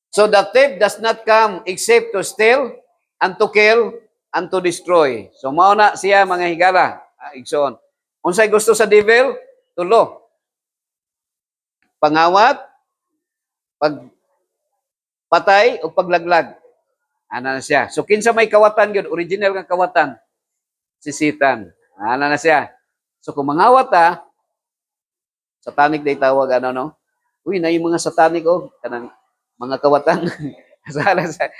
So the thief does not come except to steal and to kill and to destroy. So mao na siya mga higala. Igsoon. Unsay gusto sa devil? Tulo. Pangawat, pagpatay o paglaglag. Ana na siya. So kinsa may kawatan gyud, original nga kawatan, si Satan. Ana na siya. So kung mangawat satanic day tawag ano no. Uy, na yung mga satanic kanang mga kawatan. Sala sa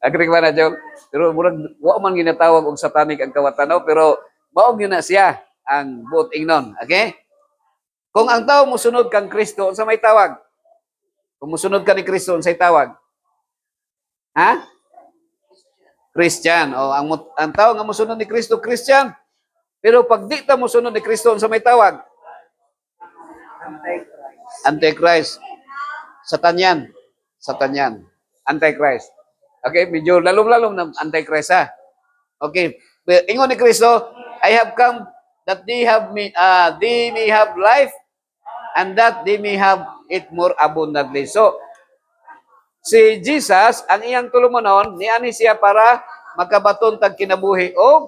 agree ba na Joel? Pero murag wa man ginatawag og satanic ang kawatan no, pero mao gyud na siya ang buot ingnon. Okay? Kung ang tao musunod kang Kristo, unsa may tawag? Kung musunod ka ni Kristo, unsay tawag? Ha? Christian. O ang tao nga musunod ni Kristo, Christian. Pero pag di ta musunod ni Kristo, unsa may tawag? Antichrist. Satan yan. Satan yan. Antichrist. Okay, medyo lalong-lalong na Antichrist ha. Okay, ingon ni Kristo, I have come that they may have life and that they may have it more abundantly. So, si Jesus, ang iyang tulumanon, niani siya para makabaton tag kinabuhi o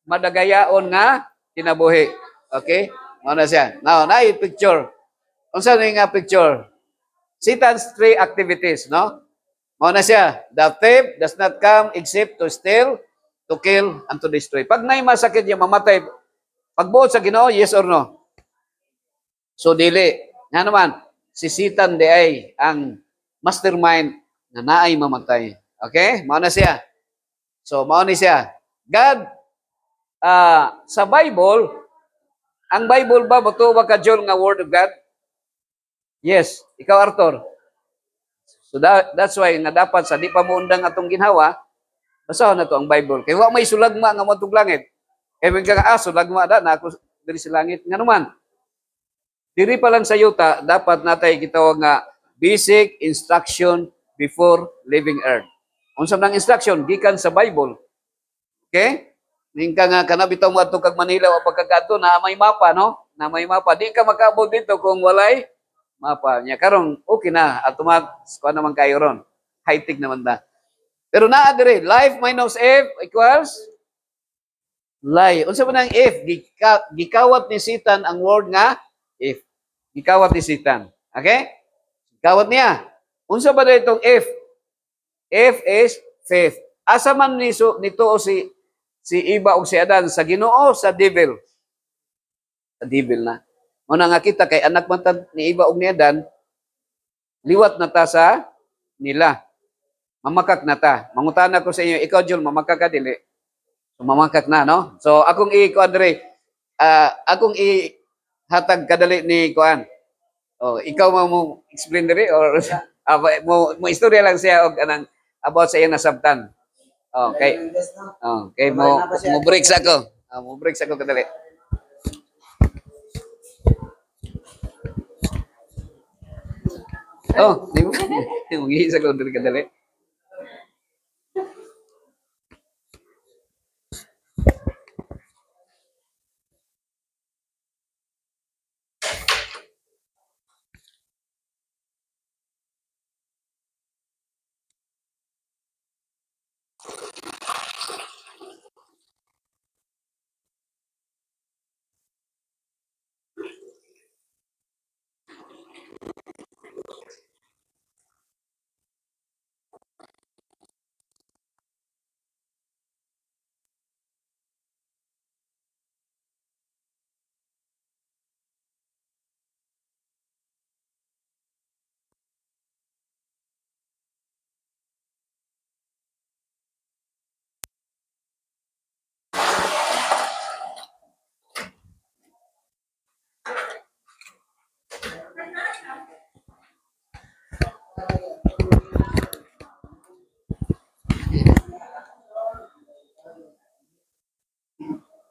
madagayaon nga kinabuhi. Okay? Ano siya? Now, na picture. Unsa ni nga picture? Satan's three activities, no? Mao na siya. The thief does not come except to steal, to kill, and to destroy. Pag nay masakit niya, mamatay. Pagbuot sa Ginoo, yes or no? So, dili. Nga naman, si Satan di ay ang mastermind na naay mamatay. Okay? Mao na siya. So, mao ni siya. God, sa Bible, ang Bible ba, mutuo ba ka Joel nga Word of God? Yes. Ikaw, Arthur. So, that's why, nga dapat sa di pa mo undang atong ginhawa, basahon na to ang Bible. Kaya wa may sulagma nga matug langit. Kaya may ka sulagma na ako diri sa langit. Nga naman, diri pa lang sa yuta, dapat natay gitawag nga basic instruction before leaving earth. Unsa nang instruction? Gikan sa Bible. Okay? Ning ka nga kanabitaw mo adto kag Manila o pagkadto na may mapa, no? Na may mapa. Di ka makaabot dito kung walay mapa niya. Karon okay na. Automatic kuan naman kayo ron. High-tech naman da. Pero naa dire, life minus F equals lie. Unsa man ang F? Gikawat ni Satan ang word nga F. Gikawat ni Satan. Okay? Gikawat niya. Unsa ba itong F? F is faith. Asa man nito si Eva o si Adan, sa Ginoo, sa devil. Sa devil na. Muna nga kita kay anak man ni Eva o ni Adan, liwat na ta sa nila. Mamakak na ta. Mangutana ko sa inyo, ikaw Jul, mamakak ka dili. So, mamakak na, no? So akong akong hatag kadali ni Kuan. Oh, ikaw mo explain diri or mo istorya lang siya og anang about sa iyang nasabtan. Okay. Okay, mo break sa ako. Mo break sa ako kadali. Di mo. Mo gihisa ko diri kadali.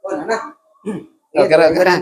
Wala na. Kara.